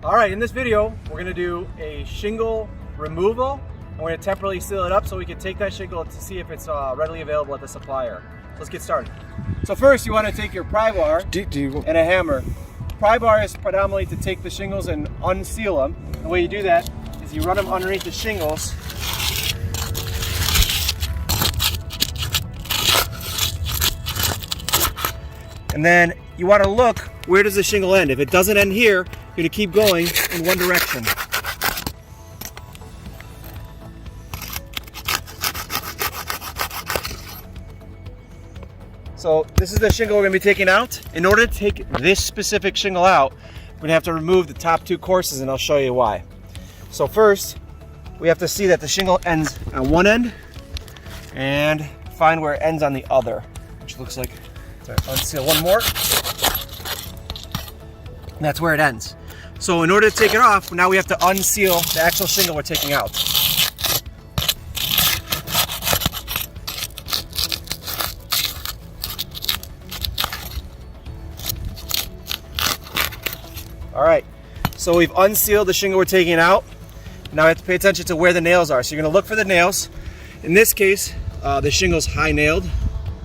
All right, in this video, we're gonna do a shingle removal. And we're gonna temporarily seal it up so we can take that shingle to see if it's readily available at the supplier. So let's get started. So first, you wanna take your pry bar and a hammer. Pry bar is predominantly to take the shingles and unseal them. The way you do that is you run them underneath the shingles. And then you want to look, where does the shingle end? If it doesn't end here, you're going to keep going in one direction. So this is the shingle we're going to be taking out. In order to take this specific shingle out, we're going to have to remove the top two courses, and I'll show you why. So first, we have to see that the shingle ends on one end and find where it ends on the other, which looks like, sorry, unseal one more. And that's where it ends. So in order to take it off, now we have to unseal the actual shingle we're taking out. All right, so we've unsealed the shingle we're taking out. Now we have to pay attention to where the nails are. So you're gonna look for the nails. In this case, the shingle's high nailed.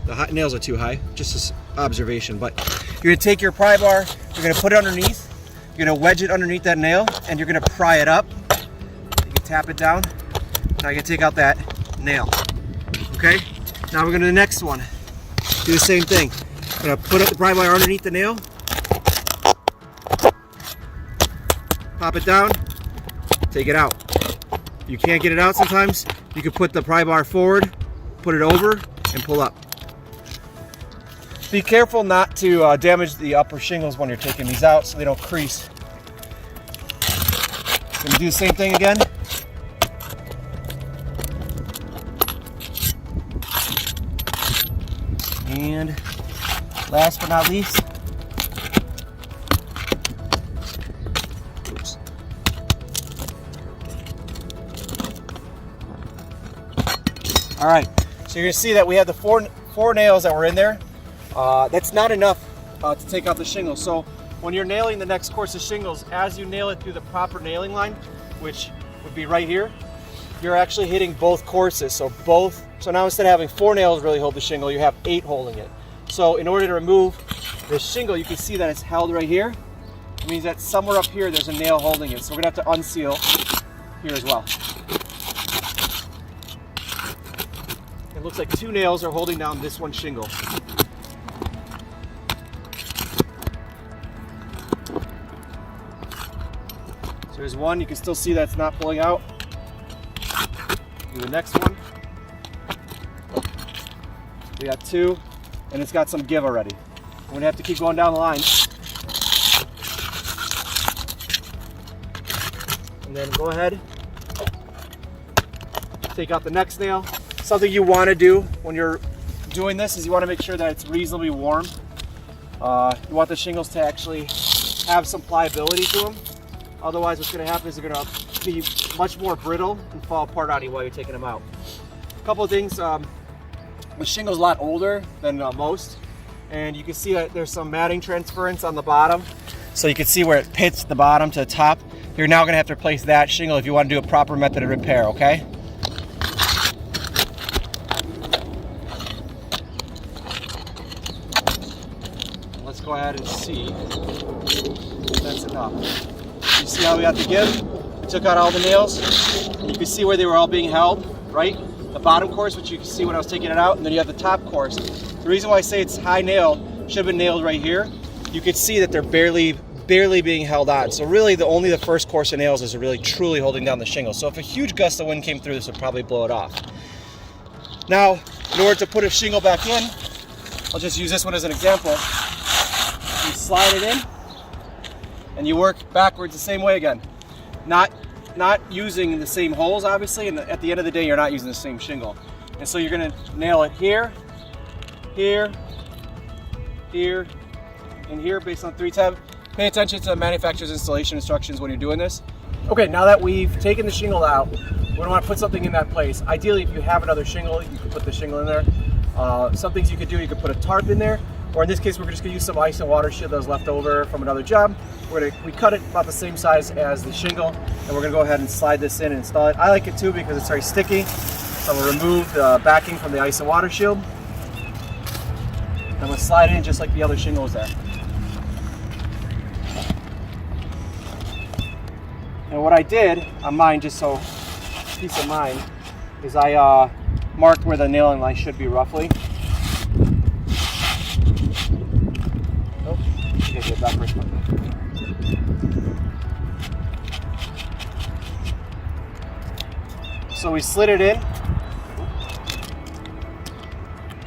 The nails are too high, just an observation. But you're gonna take your pry bar, you're gonna put it underneath, you're gonna wedge it underneath that nail, and you're gonna pry it up. You can tap it down. Now you can take out that nail. Okay? Now we're gonna do the next one. Do the same thing. We're gonna put up the pry bar underneath the nail, pop it down, take it out. If you can't get it out sometimes, you can put the pry bar forward, put it over, and pull up. Be careful not to damage the upper shingles when you're taking these out so they don't crease. Gonna do the same thing again. And last but not least, oops. All right, so you're gonna see that we have the four nails that were in there. That's not enough to take out the shingles. So when you're nailing the next course of shingles, as you nail it through the proper nailing line, which would be right here, you're actually hitting both courses. So now instead of having 4 nails really hold the shingle, you have 8 holding it. So in order to remove the shingle, you can see that it's held right here. It means that somewhere up here there's a nail holding it. So we're gonna have to unseal here as well. It looks like 2 nails are holding down this one shingle. So there's one, you can still see that it's not pulling out. Do the next one. We got 2, and it's got some give already. We're gonna have to keep going down the line. And then go ahead, take out the next nail. Something you want to do when you're doing this is you want to make sure that it's reasonably warm. You want the shingles to actually have some pliability to them. Otherwise, what's going to happen is they're going to be much more brittle and fall apart on you while you're taking them out. A couple of things, the shingle's a lot older than most, and you can see that there's some matting transference on the bottom. So you can see where it pits the bottom to the top. You're now going to have to replace that shingle if you want to do a proper method of repair, okay? Let's go ahead and see if that's enough. You see how we got the give? We took out all the nails, and you can see where they were all being held, right? The bottom course, which you can see when I was taking it out, and then you have the top course. The reason why I say it's high nailed, should have been nailed right here. You can see that they're barely being held on. So really only the first course of nails is really truly holding down the shingle. So if a huge gust of wind came through, this would probably blow it off. Now, in order to put a shingle back in, I'll just use this one as an example. You slide it in, and you work backwards the same way again. Not using the same holes, obviously, and at the end of the day, you're not using the same shingle. And so you're gonna nail it here, here, here, and here based on 3 tabs. Pay attention to the manufacturer's installation instructions when you're doing this. Okay, now that we've taken the shingle out, we're gonna wanna put something in that place. Ideally, if you have another shingle, you can put the shingle in there. Some things you could do, you could put a tarp in there, or in this case, we're just gonna use some ice and water shield that was left over from another job. We cut it about the same size as the shingle, and we're gonna go ahead and slide this in and install it. I like it too because it's very sticky. So we'll remove the backing from the ice and water shield. And we'll slide it in just like the other shingle was there. And what I did on mine, just so peace of mind, is I marked where the nailing line should be roughly. Oh, okay, get back first one. So we slid it in.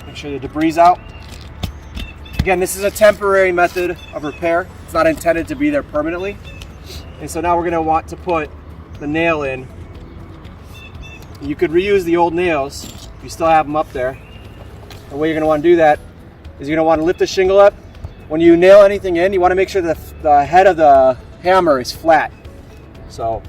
Make sure the debris out. Again, this is a temporary method of repair. It's not intended to be there permanently. And so now we're going to want to put the nail in. You could reuse the old nails if you still have them up there. The way you're going to want to do that is you're going to want to lift the shingle up. When you nail anything in, you want to make sure that the head of the hammer is flat. So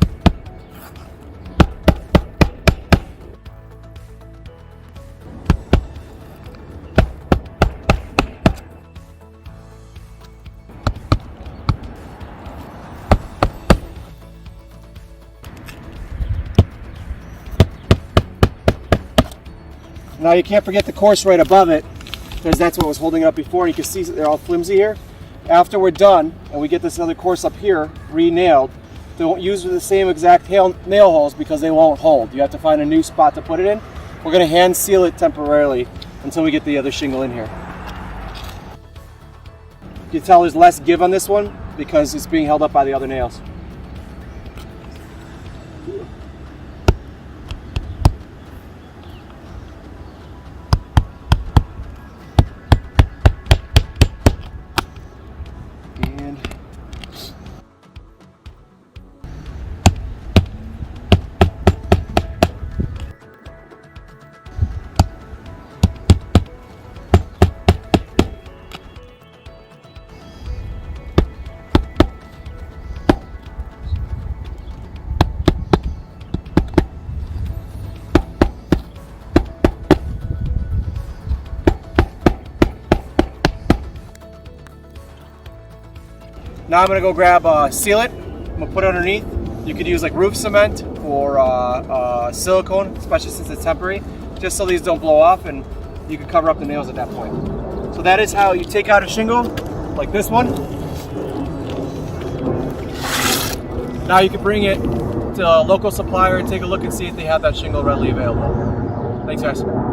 now you can't forget the course right above it, because that's what was holding it up before. You can see they're all flimsy here. After we're done and we get this other course up here re-nailed, don't use the same exact nail holes because they won't hold. You have to find a new spot to put it in. We're going to hand seal it temporarily until we get the other shingle in here. You can tell there's less give on this one because it's being held up by the other nails. Now I'm going to go grab sealant. I'm going to put it underneath. You could use like roof cement or silicone, especially since it's temporary, just so these don't blow off, and you can cover up the nails at that point. So that is how you take out a shingle, like this one. Now you can bring it to a local supplier and take a look and see if they have that shingle readily available. Thanks guys.